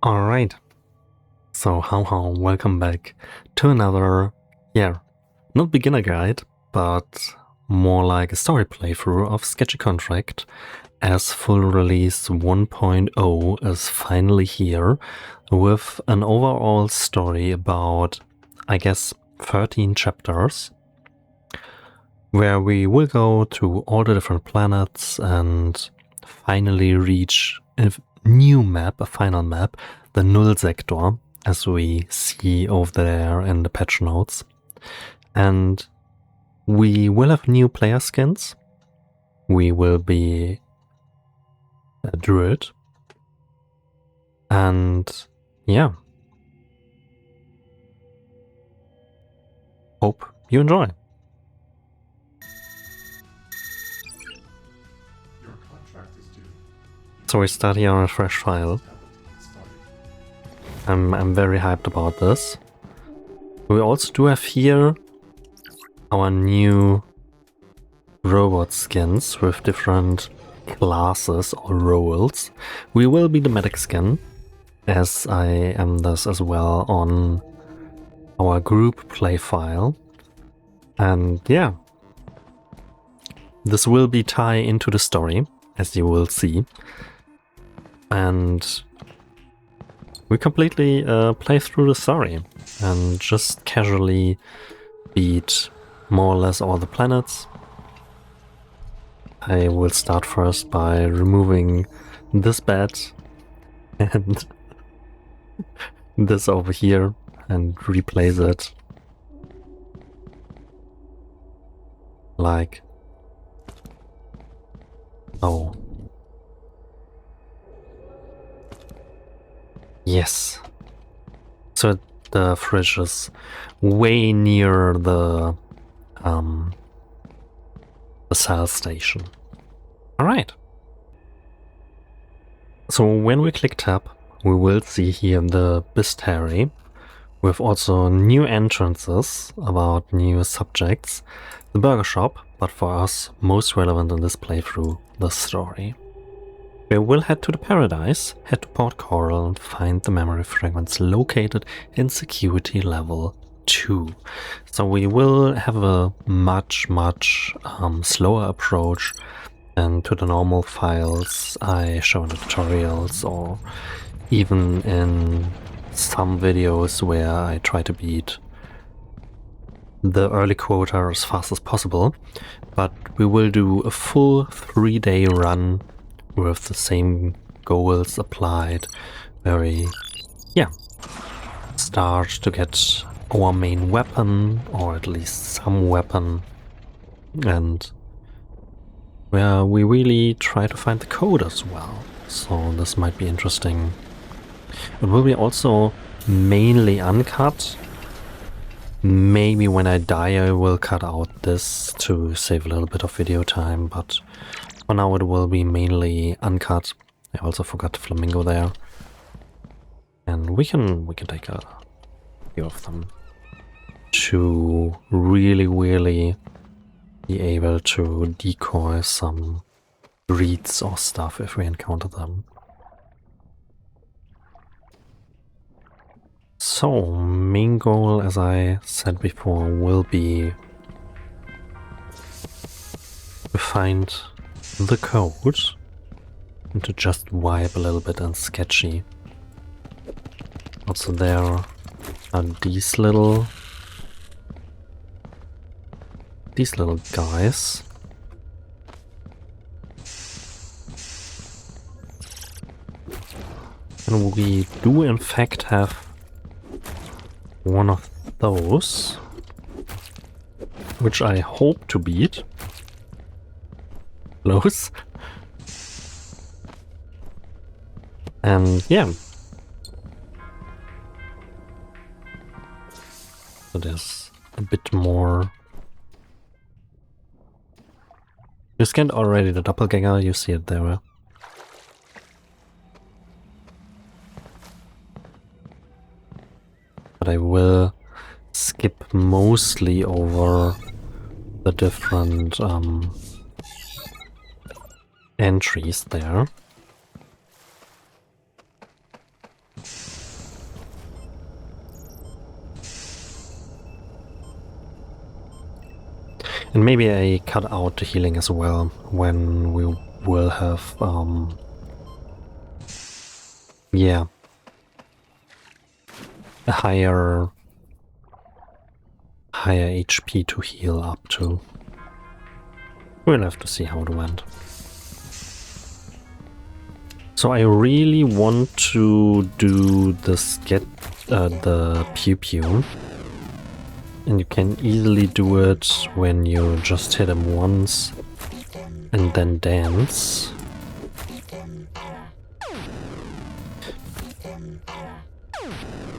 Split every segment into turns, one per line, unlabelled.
Alright, so how welcome back to another, not beginner guide, but more like a story playthrough of Sketchy Contract, as full release 1.0 is finally here, with an overall story about, I guess, 13 chapters, where we will go to all the different planets and finally reach a new map, a final map, the Null Sector, as we see over there in the patch notes. And we will have new player skins. We will be a druid. And yeah. Hope you enjoy. So we start here on a fresh file. I'm very hyped about this. We also do have here our new robot skins with different classes or roles. We will be the medic skin, as I am this as well on our group play file. And yeah, this will be tie into the story, as you will see. And we completely play through the story and just casually beat more or less all the planets. I will start first by removing this bed and this over here and replace it like oh. Yes. So the fridge is way near the cell station. Alright. So when we click tab, we will see here the bestiary with also new entrances about new subjects, the burger shop, but for us most relevant in this playthrough, the story. We will head to the paradise, head to Port Coral and find the memory fragments located in security level 2. So we will have a much slower approach than to the normal files I show in the tutorials, or even in some videos where I try to beat the early quota as fast as possible. But we will do a full 3-day run with the same goals applied, where we start to get our main weapon, or at least some weapon, and where we really try to find the code as well. So this might be interesting. It will be also mainly uncut. Maybe when I die I will cut out this to save a little bit of video time, but for now it will be mainly uncut. I also forgot the flamingo there. And we can take a few of them to really be able to decoy some breeds or stuff if we encounter them. So, main goal, as I said before, will be to find the code and to just wipe a little bit on Sketchy. Also there are these little guys. And we do in fact have one of those, which I hope to beat. Close. And yeah. So there's a bit more. You scanned already the doppelganger, you see it there. But I will skip mostly over the different entries there. And maybe I cut out the healing as well when we will have, yeah, a higher HP to heal up to. We'll have to see how it went. So I really want to do the pew pew. And you can easily do it when you just hit him once and then dance.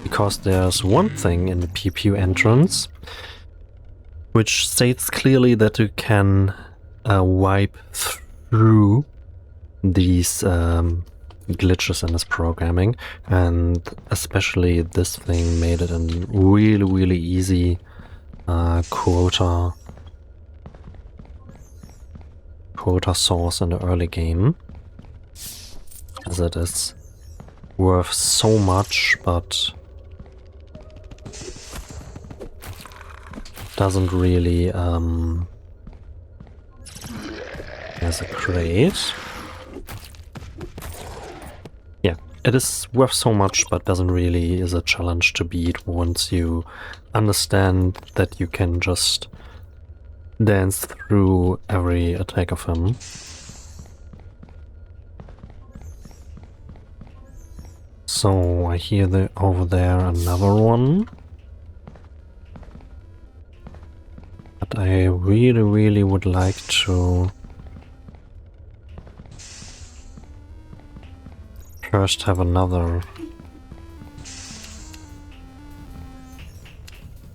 Because there's one thing in the pew pew entrance which states clearly that you can wipe through these glitches in this programming, and especially this thing made it a really easy quota source in the early game, as it is worth so much but doesn't really as a crate. Yeah, it is worth so much but doesn't really is a challenge to beat once you understand that you can just dance through every attack of him. So I hear over there another one. But I really would like to first have another.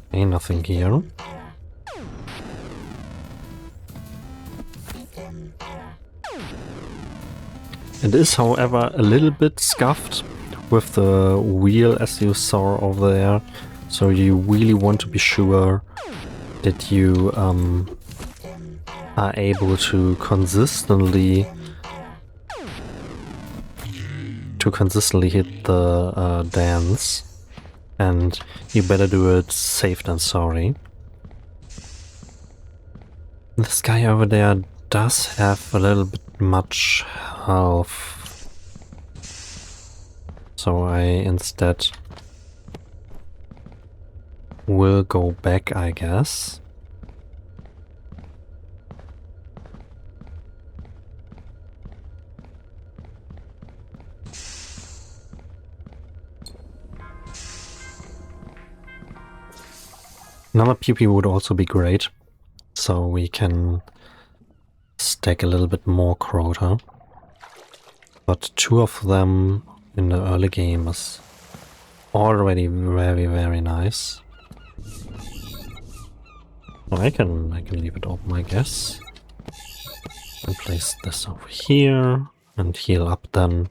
Okay, nothing here. It is, however, a little bit scuffed with the wheel, as you saw over there, so you really want to be sure that you are able to consistently hit the dance, and you better do it safe than sorry. This guy over there does have a little bit much health, so I instead will go back, I guess. Another PP would also be great, so we can stack a little bit more Crota. But two of them in the early game is already very nice. So I can leave it open, I guess. And place this over here and heal up then.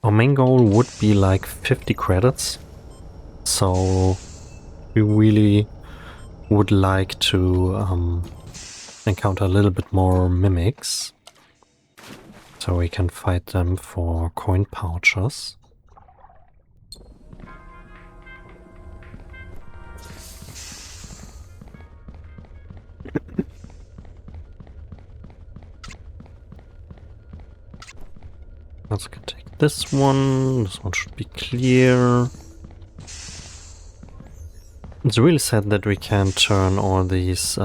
Our main goal would be like 50 credits, so we really would like to encounter a little bit more mimics, so we can fight them for coin pouches. Let's take this one. This one should be clear. It's really sad that we can't turn all these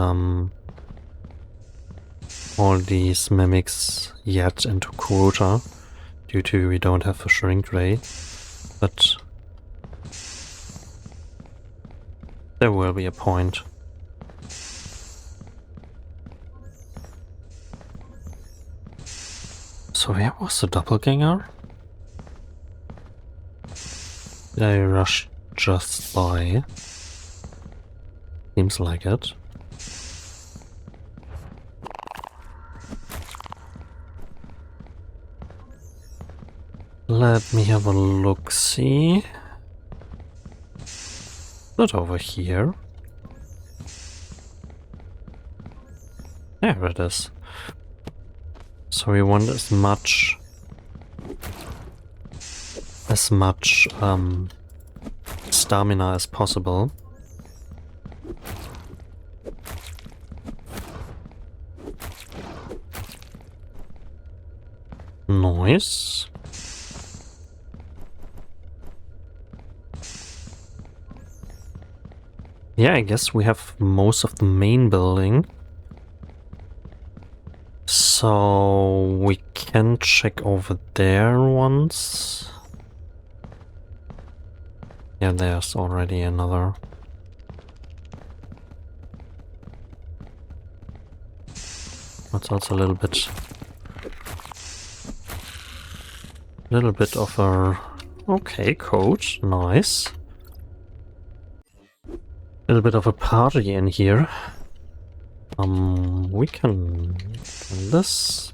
mimics yet into quota, due to we don't have a shrink ray, but there will be a point. So where was the doppelganger? Did I rush just by? Seems like it. Let me have a look-see. Not over here. There it is. So we want as much stamina as possible. Nice. Yeah, I guess we have most of the main building. So we can check over there once. Yeah, there's already another. That's also a little bit of a... Okay, code, nice. A little bit of a party in here. We can do this.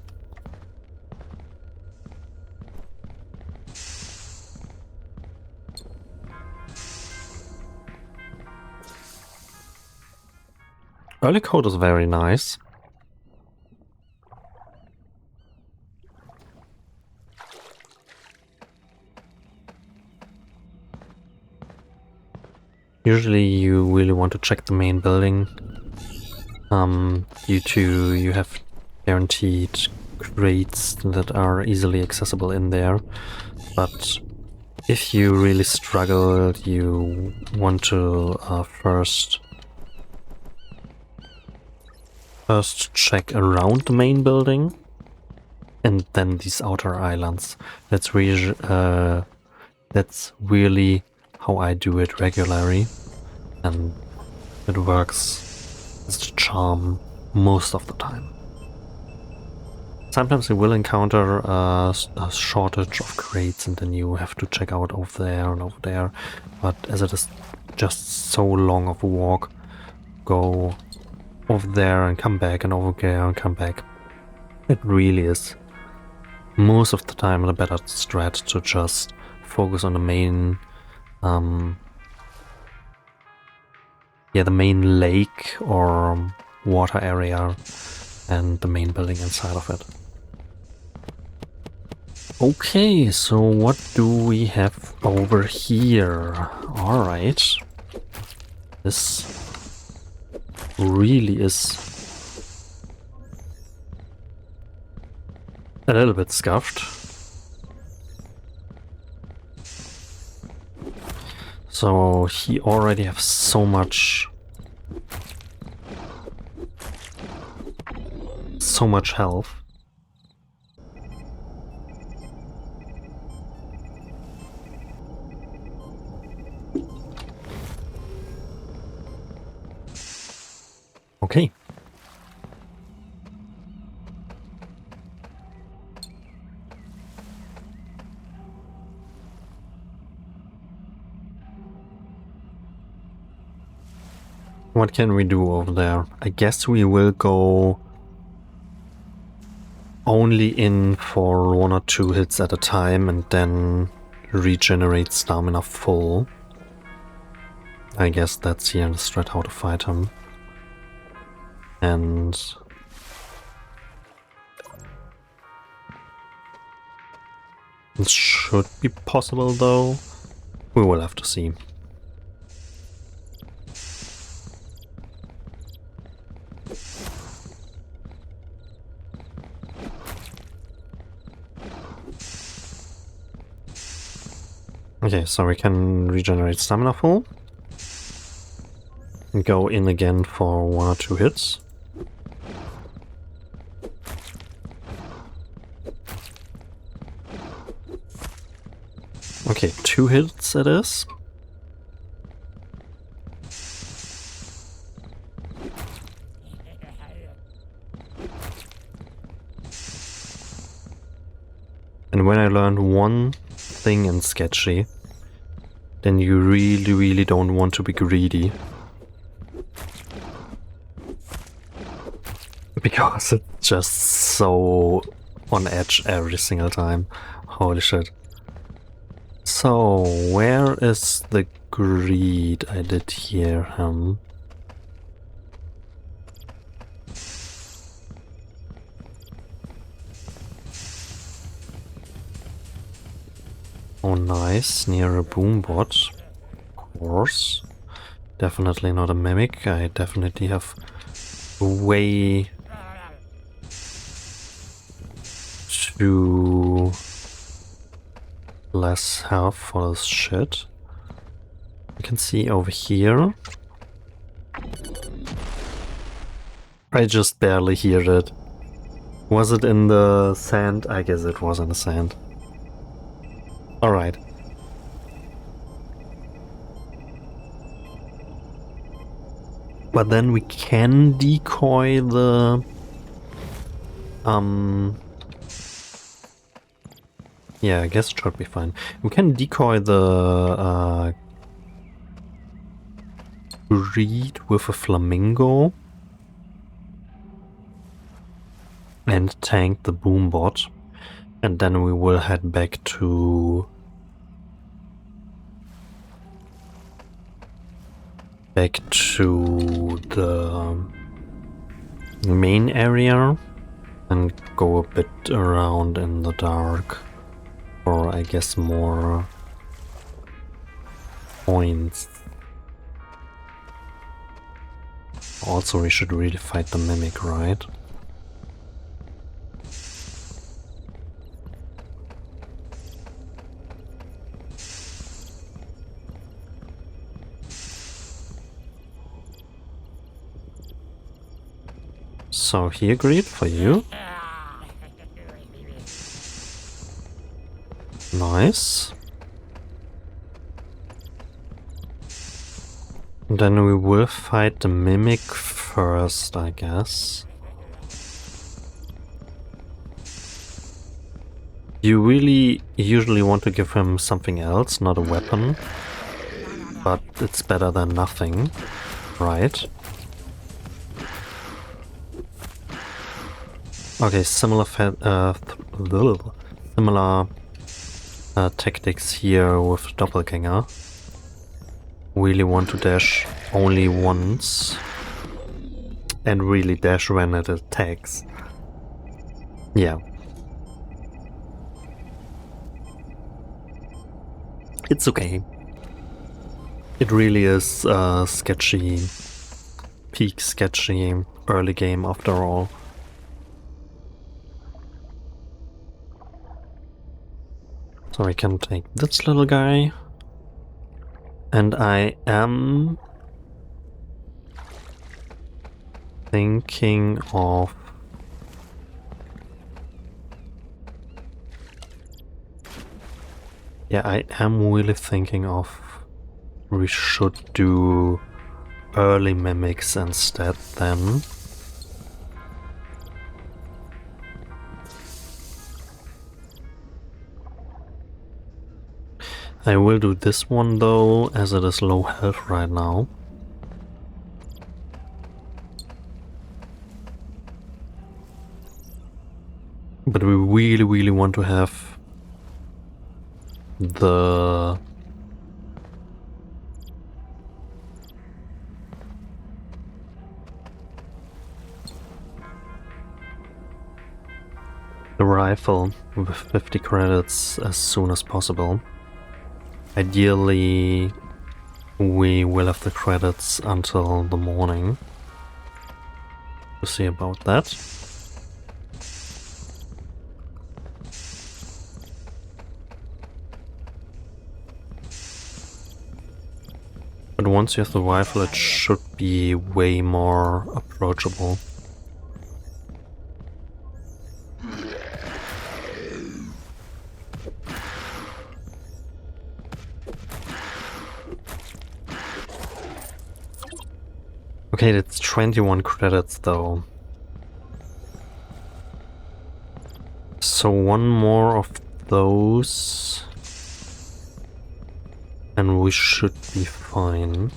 Early code is very nice. Usually you really want to check the main building. You have guaranteed crates that are easily accessible in there. But if you really struggle, you want to first check around the main building and then these outer islands. That's really how I do it regularly, and it works as a charm most of the time. Sometimes you will encounter a shortage of crates and then you have to check out over there and over there, but as it is just so long of a walk, go over there and come back and over there and come back. It really is most of the time a better strat to just focus on the main the main lake or water area and the main building inside of it. Okay, so what do we have over here? Alright. This really is a little bit scuffed. So he already has so much health. Okay. What can we do over there? I guess we will go only in for 1 or 2 hits at a time and then regenerate stamina full. I guess that's here the strat how to fight him. And it should be possible though. We will have to see. Okay, so we can regenerate stamina full. And go in again for 1 or 2 hits. Okay, 2 hits it is. And when I learned one thing in Sketchy, then you really don't want to be greedy. Because it's just so on edge every single time. Holy shit. So, where is the greed I did here? Oh nice, near a boombot. Of course. Definitely not a mimic. I definitely have way too less health for this shit. You can see over here. I just barely hear it. Was it in the sand? I guess it was in the sand. Alright. But then we can decoy the... Yeah, I guess it should be fine. We can decoy the breed with a flamingo and tank the boombot, and then we will head back to the main area and go a bit around in the dark. Or I guess more points. Also, we should really fight the mimic, right? So here, greed for you. Nice. Then we will fight the mimic first, I guess. You really usually want to give him something else, not a weapon. But it's better than nothing, right? Okay, similar tactics here with Doppelganger. Really want to dash only once and really dash when it attacks. Yeah. It's okay. It really is sketchy, peak sketchy early game after all. So we can take this little guy. And I am thinking of I am really thinking of we should do early mimics instead then. I will do this one though, as it is low health right now. But we really want to have the rifle with 50 credits as soon as possible. Ideally, we will have the credits until the morning. We'll see about that. But once you have the rifle, it should be way more approachable. Okay, that's 21 credits though. So one more of those and we should be fine.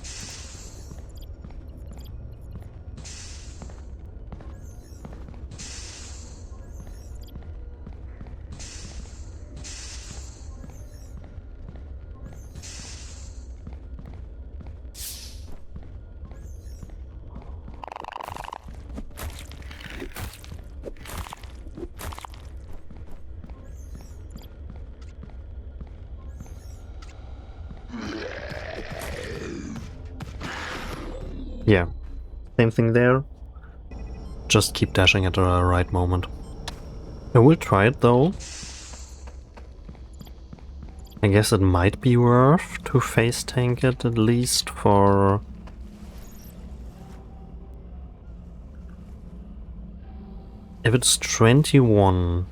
Yeah, same thing there. Just keep dashing at the right moment. I will try it though. I guess it might be worth to face tank it at least for... If it's 21...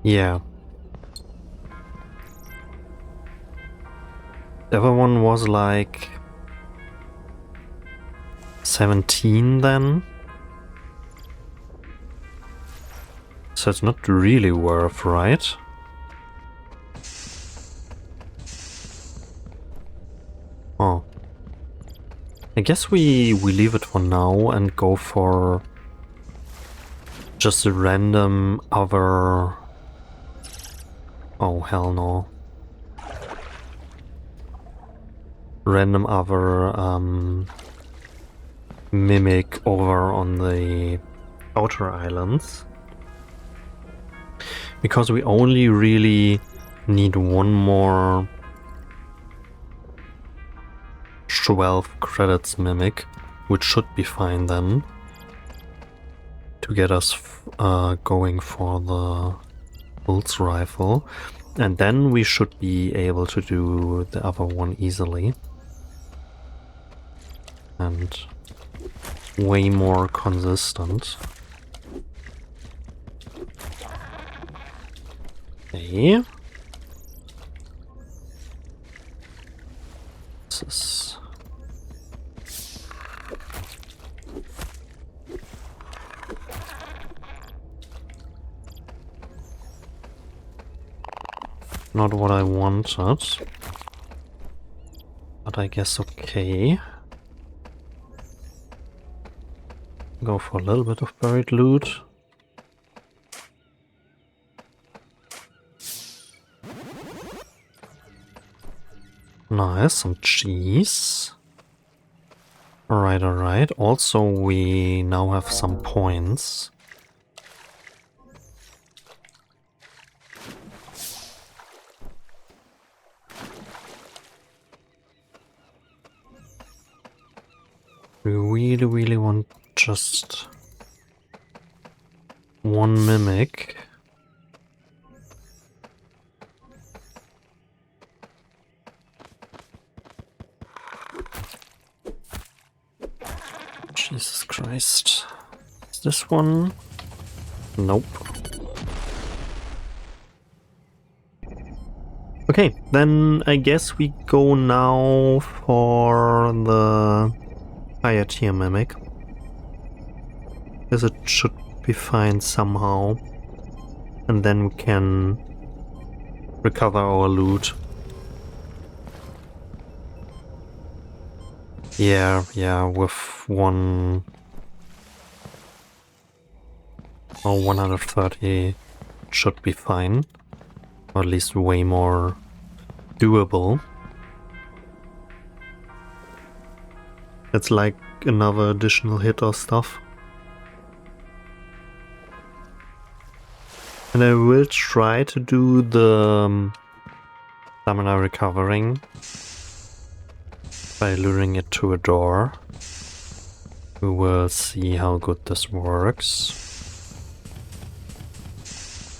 Yeah. The other one was like 17 then. So it's not really worth, right? Oh. I guess we leave it for now and go for just a random other... Oh, hell no. Random other mimic over on the outer islands. Because we only really need one more 12 credits mimic, which should be fine then, to get us going for the pulse rifle. And then we should be able to do the other one easily. And way more consistent. Okay. This is... not what I wanted. But I guess okay. Go for a little bit of buried loot. Nice, some cheese. Alright, alright. Also, we now have some points. We really want just one mimic. Jesus Christ. Is this one? Nope. Okay, then I guess we go now for the higher tier mimic. Because it should be fine somehow. And then we can recover our loot. Yeah, with one... Oh, 130 should be fine. Or at least way more doable. It's like another additional hit or stuff. And I will try to do the stamina recovering by luring it to a door. We will see how good this works.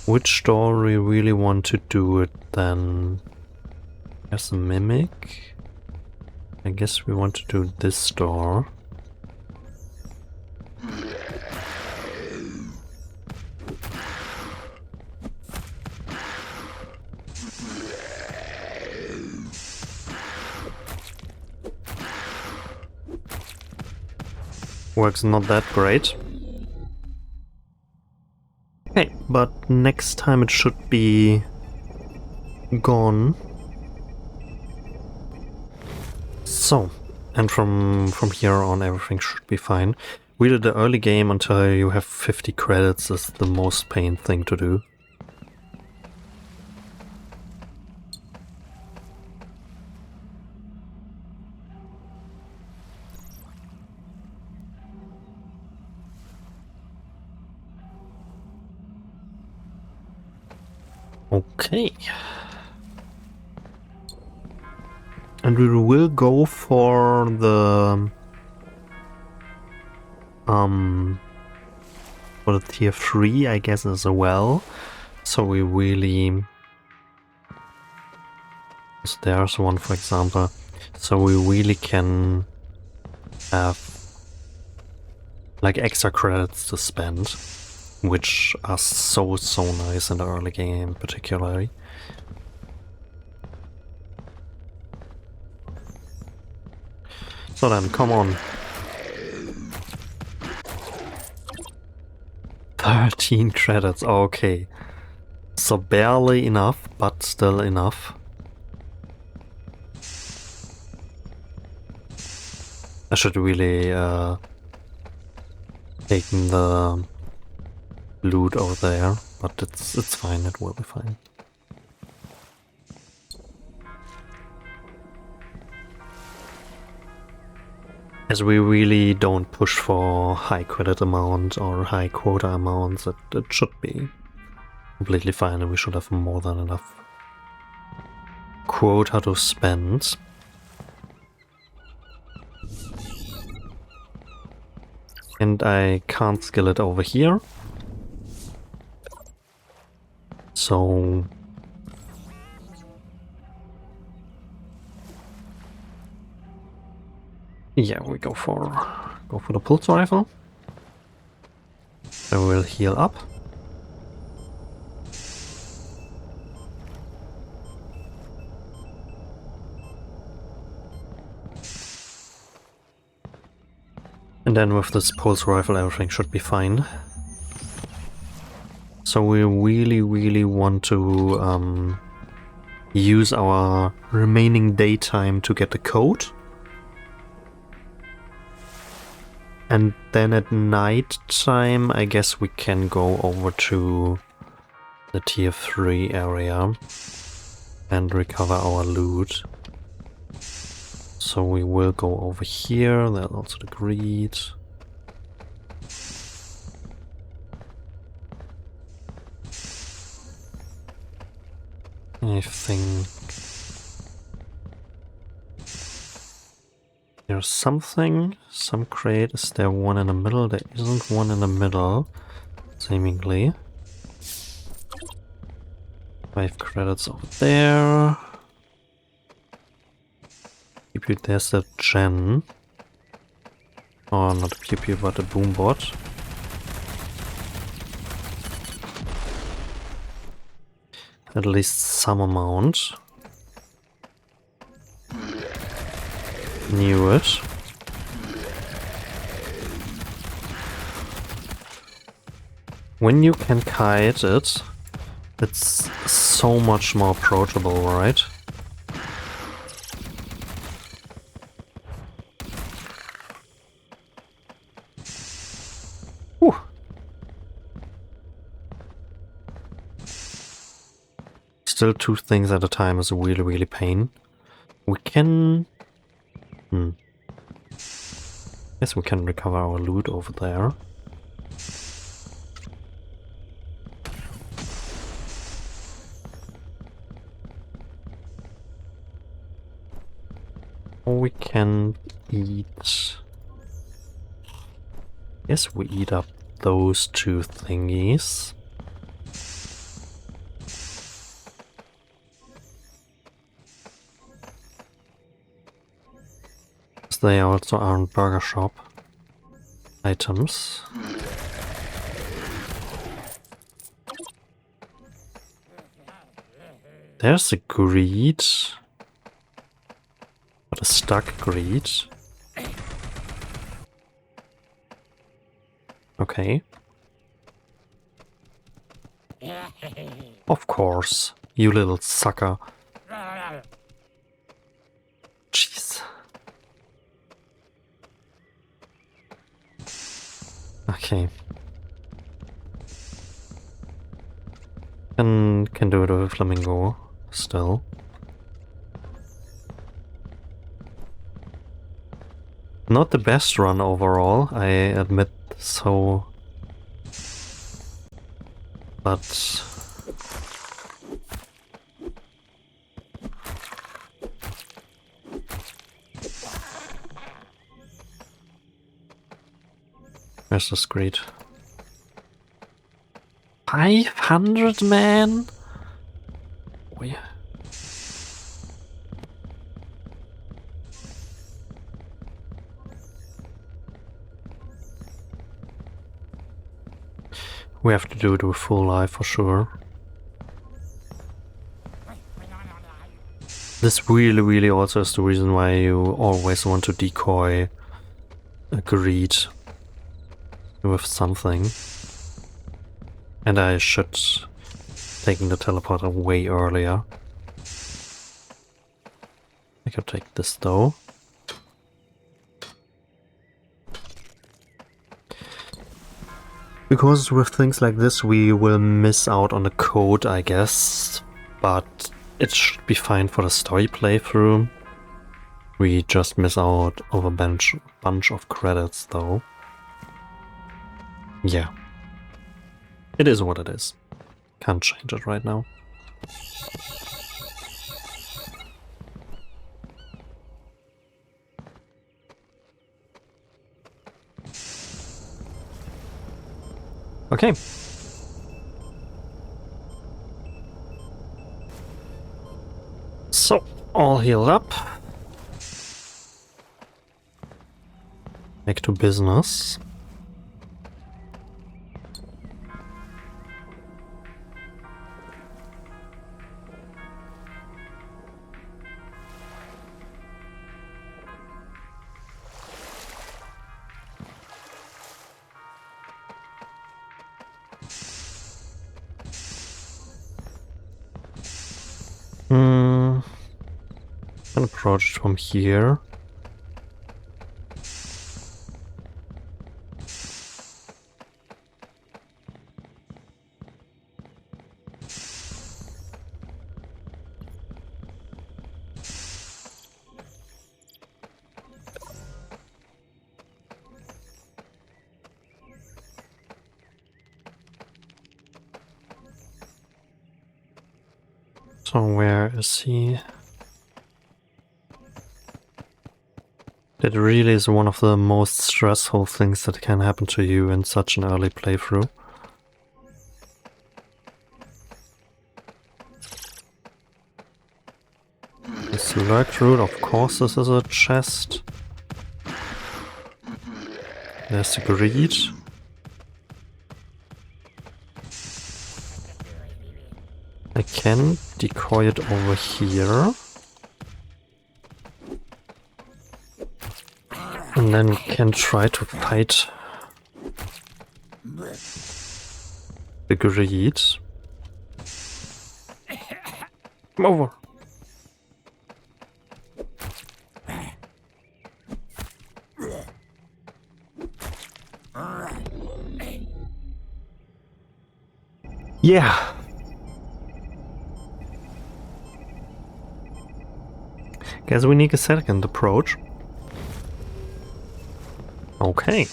Which door we really want to do it then? As a mimic? I guess we want to do this door. Works not that great. Okay, but next time it should be gone. So, and from here on everything should be fine. Really the early game until you have 50 credits is the most pain thing to do. Okay. And we will go for the for the tier 3, I guess, as well. So we really... So there's one, for example. So we really can have like extra credits to spend, which are so nice in the early game particularly. So then, come on. 13 credits, okay. So barely enough, but still enough. I should really taken the loot over there, but it's fine, it will be fine. As we really don't push for high credit amount or high quota amounts, it should be completely fine and we should have more than enough quota to spend. And I can't skill it over here. So... yeah, we go for the pulse rifle. I will heal up. And then with this pulse rifle everything should be fine. So we really want to use our remaining daytime to get the code. And then at night time I guess we can go over to the tier 3 area and recover our loot. So we will go over here, there's also the greed. I think there's something, some crate. Is there one in the middle? There isn't one in the middle, seemingly. 5 credits over there. Pew pew, there's the gen. Oh, not a pew pew, but a boombot. At least some amount. Knew it. When you can kite it, it's so much more approachable, right? Whew. Still 2 things at a time is really pain. We can... Yes, we can recover our loot over there. Or we can eat... Yes, we eat up those 2 thingies. They also aren't burger shop items. There's a greed, but a stuck greed. Okay. Of course, you little sucker. Jeez. Okay. Can do it with a flamingo still. Not the best run overall, I admit so. But where's the screed? 500, man? We have to do it with full life for sure. This really also is the reason why you always want to decoy a greed with something. And I should taken the teleporter way earlier. I could take this though. Because with things like this we will miss out on the code, I guess, but it should be fine for the story playthrough. We just miss out of a bunch of credits though. Yeah. It is what it is. Can't change it right now. Okay. So, all healed up. Back to business. Can approach it from here. So where is he? That really is one of the most stressful things that can happen to you in such an early playthrough. This lurk root, of course this is a chest. There's the greed. I can decoy it over here. And then can try to fight the greed. Come over. Yeah. Guess we need a second approach. Okay.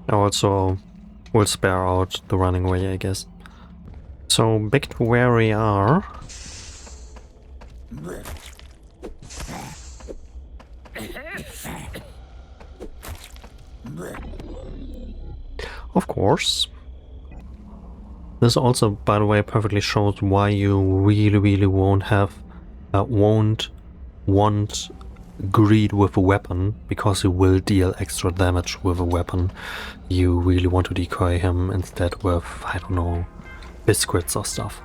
Also, we'll spare out the running way, I guess. So, back to where we are. Of course. This also, by the way, perfectly shows why you really won't want greed with a weapon, because he will deal extra damage with a weapon. You really want to decoy him instead with, I don't know, biscuits or stuff,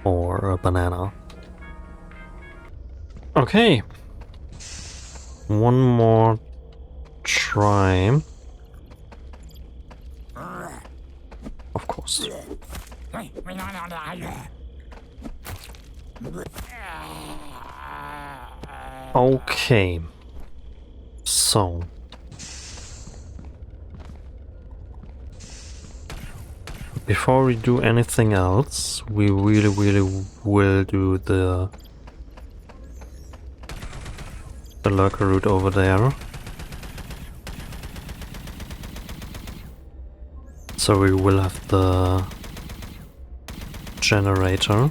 or a banana. Okay. One more try. Of course. Okay. So. Before we do anything else, we really will do the lurker route over there. So we will have the generator.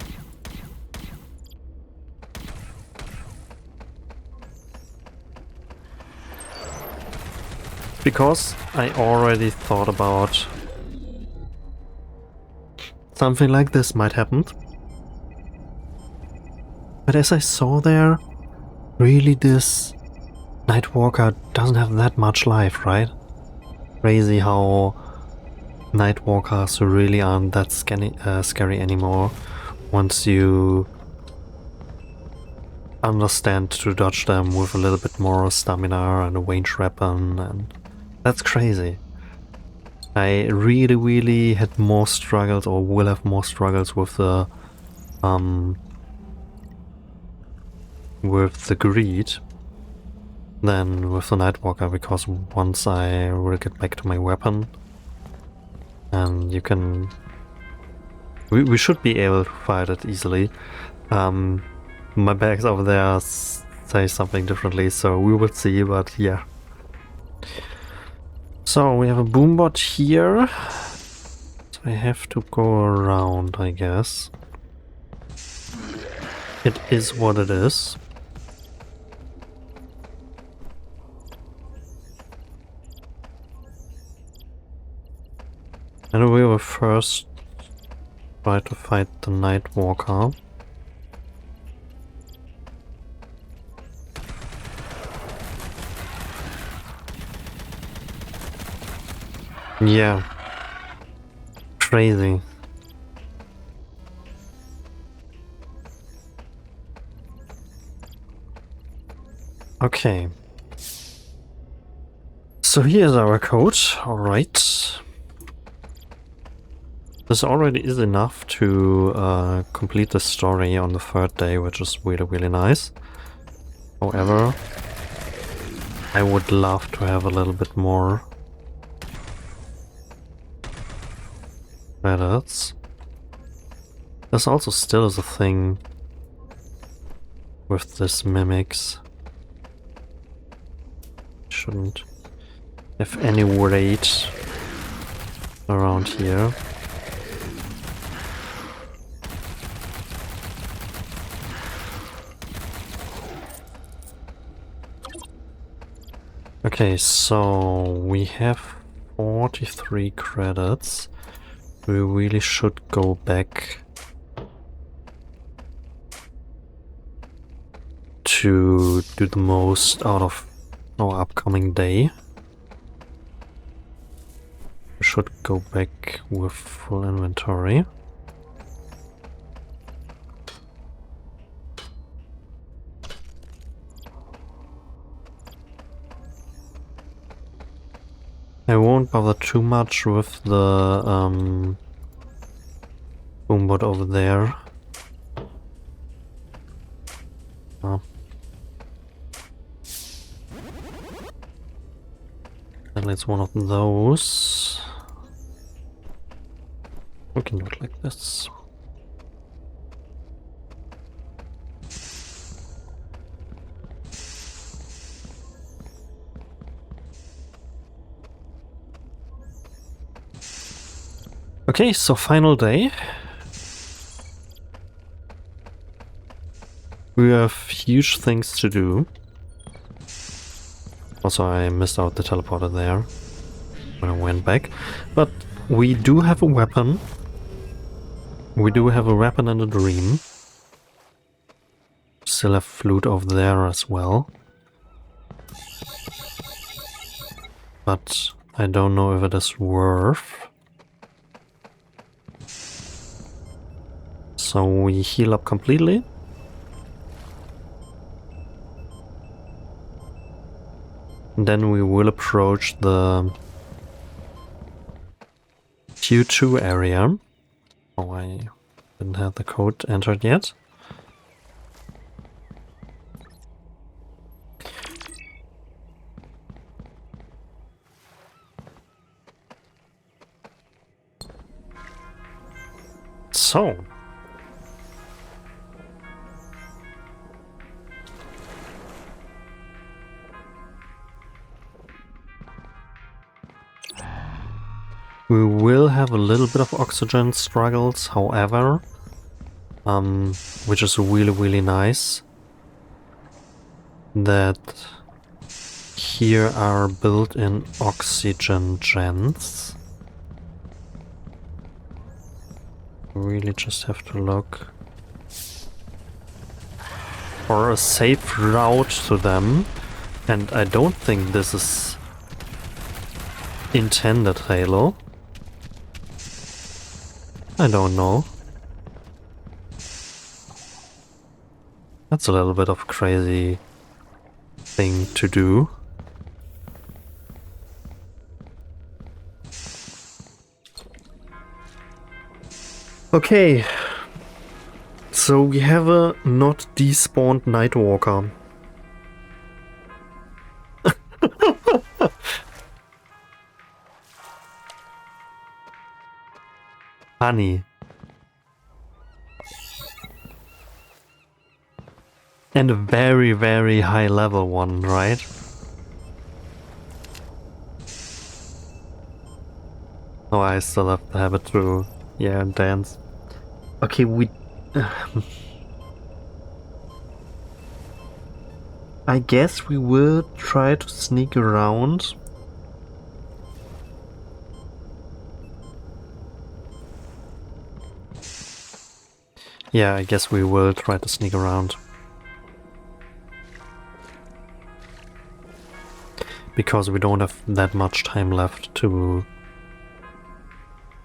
Because I already thought about something like this might happen. But as I saw there, really this Nightwalker doesn't have that much life, right? Crazy how Nightwalkers really aren't that scary anymore once you understand to dodge them with a little bit more stamina and a range weapon, and that's crazy. I really had more struggles, or will have more struggles with the greed than with the Nightwalker, because once I will get back to my weapon, and you can... We should be able to fight it easily. My bags over there say something differently, so we will see, but yeah. So we have a boombot here. So I have to go around, I guess. It is what it is. And we will first try to fight the Nightwalker. Yeah. Crazy. Okay. So here's our code. Alright. This already is enough to complete the story on the third day, which is really nice. However, I would love to have a little bit more credits. This also still is a thing with this mimics. Shouldn't have any rate around here. Okay, so we have 43 credits. We really should go back to do the most out of our upcoming day. We should go back with full inventory. I won't bother too much with the boombot over there. It's one of those. We can do it like this. Okay, so final day. We have huge things to do. Also, I missed out the teleporter there when I went back. But we do have a weapon. We do have a weapon and a dream. Still have flute over there as well. But I don't know if it is worth. So we heal up completely. Then we will approach the Q2 area. Oh, I didn't have the code entered yet. So. We will have a little bit of oxygen struggles, however, which is really, really nice. That here are built-in oxygen gens. Really just have to look for a safe route to them, and I don't think this is intended Halo. I don't know. That's a little bit of a crazy thing to do. Okay, so we have a not despawned Nightwalker. Funny. And a very, very high level one, right? Oh, I still have to have it through. Yeah, dance. Okay, we... I guess we will try to sneak around. Yeah, I guess we will try to sneak around. Because we don't have that much time left to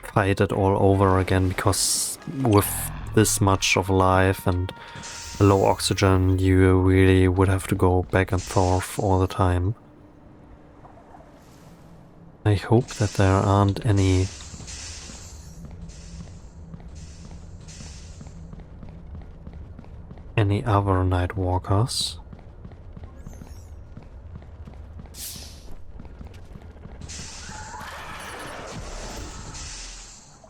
fight it all over again, because with this much of life and low oxygen, you really would have to go back and forth all the time. I hope that there aren't any other Nightwalkers.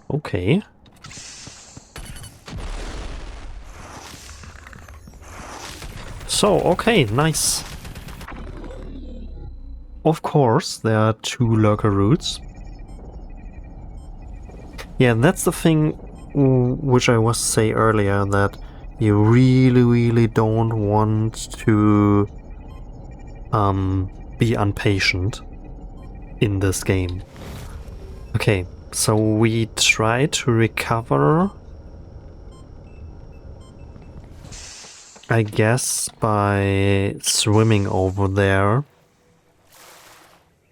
Okay. So, okay, nice. Of course, there are 2 lurker routes. Yeah, that's the thing which I was say earlier, that you really don't want to be impatient in this game. Okay, so we try to recover, I guess, by swimming over there.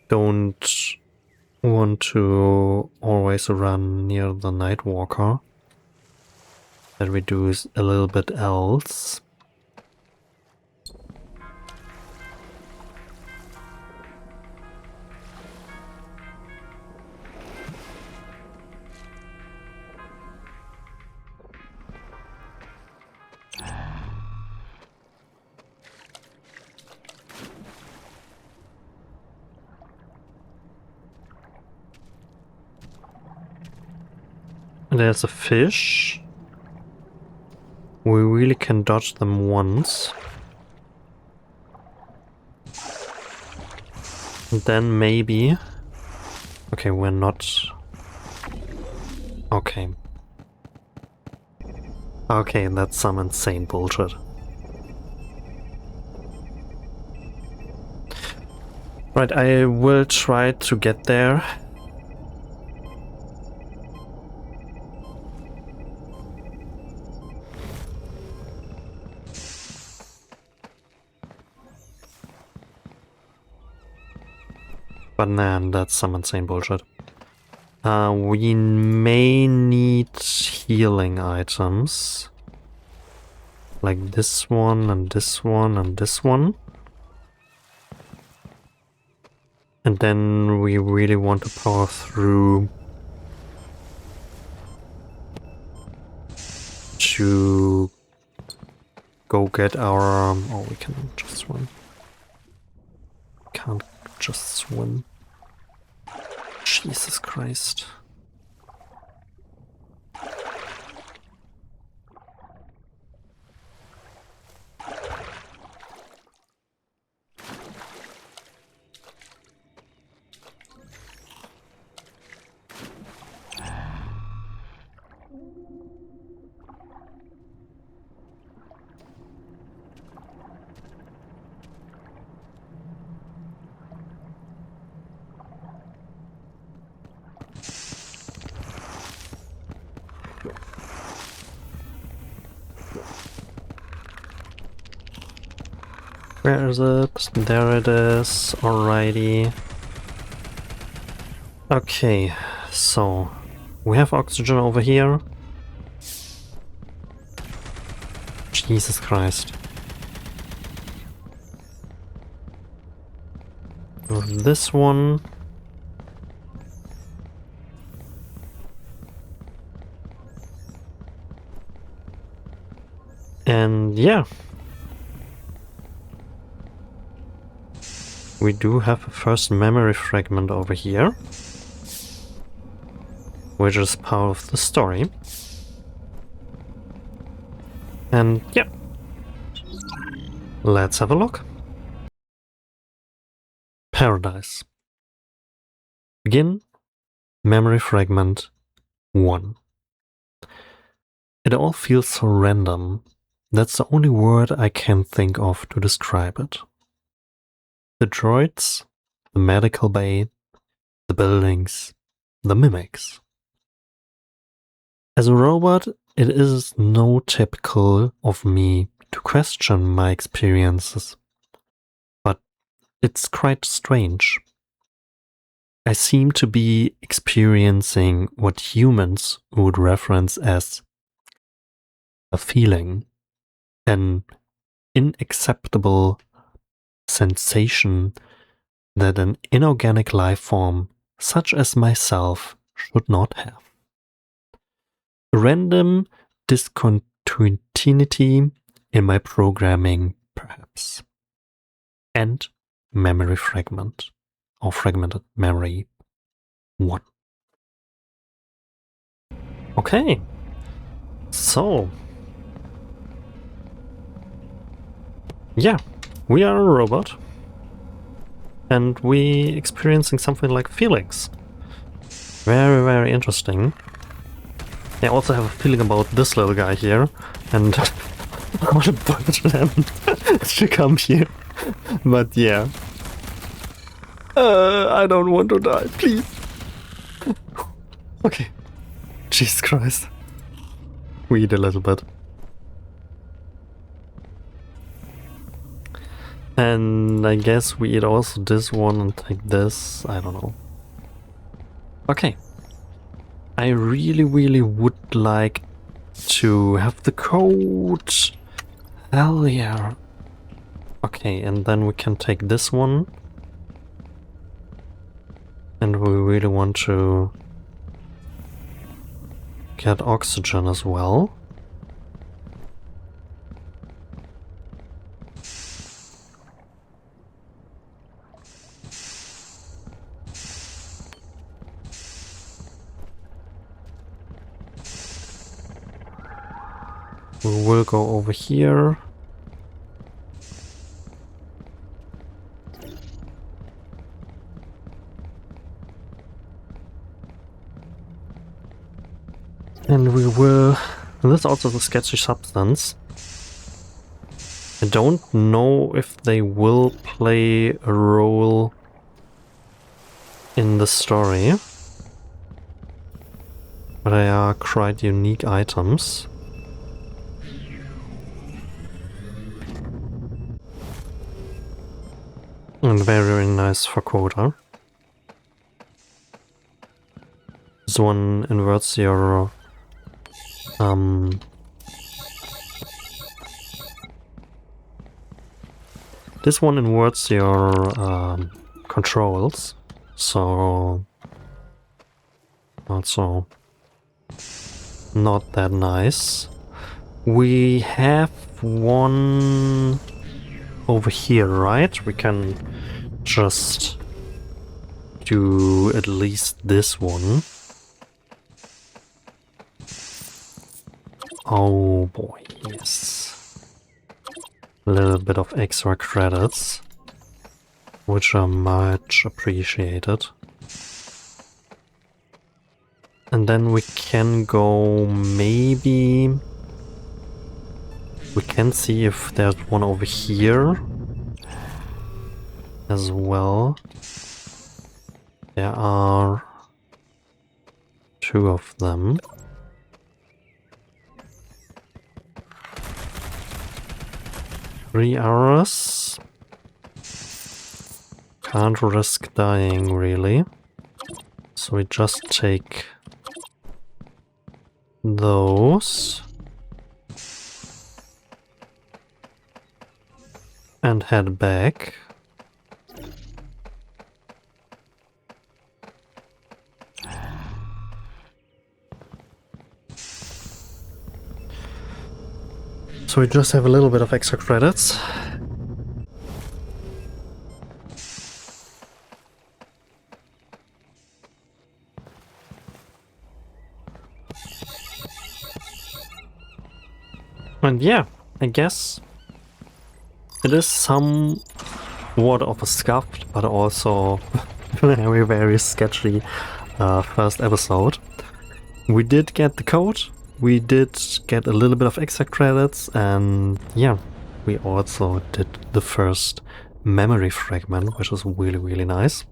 Don't want to always run near the Nightwalker. That we do a little bit else. There's a fish. We really can dodge them once. And then maybe... Okay, we're not... Okay. Okay, that's some insane bullshit. Right, I will try to get there. But man, that's some insane bullshit. We may need healing items. Like this one, and this one, and this one. And then we really want to power through to go get our... oh, we can just swim. Can't just swim. Jesus Christ. Where is it? There it is. Alrighty. Okay, so we have oxygen over here. Jesus Christ. With this one. And yeah. We do have a first memory fragment over here, which is part of the story. And yeah, let's have a look. Paradise. Begin, memory fragment 1. It all feels so random. That's the only word I can think of to describe it. The droids, the medical bay, the buildings, the mimics. As a robot, it is no typical of me to question my experiences, but it's quite strange. I seem to be experiencing what humans would reference as a feeling, an inacceptable sensation that an inorganic life form such as myself should not have. A random discontinuity in my programming, perhaps. And memory fragment, or fragmented memory 1. Okay, so yeah, we are a robot. And we experiencing something like feelings. Very, very interesting. I also have a feeling about this little guy here, and I want to punch them to come here. But yeah. I don't want to die, please. Okay. Jesus Christ. We eat a little bit. And I guess we eat also this one and take this. I don't know. Okay. I really, really would like to have the code. Hell yeah. Okay, and then we can take this one. And we really want to get oxygen as well. We will go over here. And we will... This is also the sketchy substance. I don't know if they will play a role in the story. But they are quite unique items. And very, very nice for quota. This one inverts your this one inverts your controls, so also not that nice. We have one over here, right? We can just do at least this one. Oh boy, yes. A little bit of extra credits, which are much appreciated. And then we can go maybe... We can see if there's one over here as well. There are 2 of them. Three hours. Can't risk dying, really. So we just take those and head back. So we just have a little bit of extra credits. And yeah, I guess it is somewhat of a scuffed, but also very, very sketchy first episode. We did get the code, we did get a little bit of extra credits, and yeah, we also did the first memory fragment, which is really, really nice.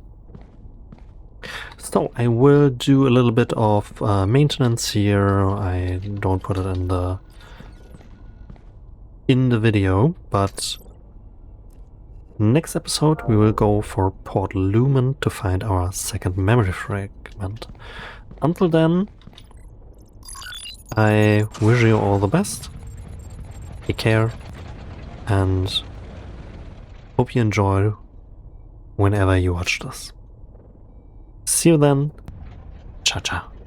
So I will do a little bit of maintenance here. I don't put it in the video, but next episode we will go for Port Lumen to find our second memory fragment. Until then, I wish you all the best, take care, and hope you enjoy whenever you watch this. See you then, ciao ciao.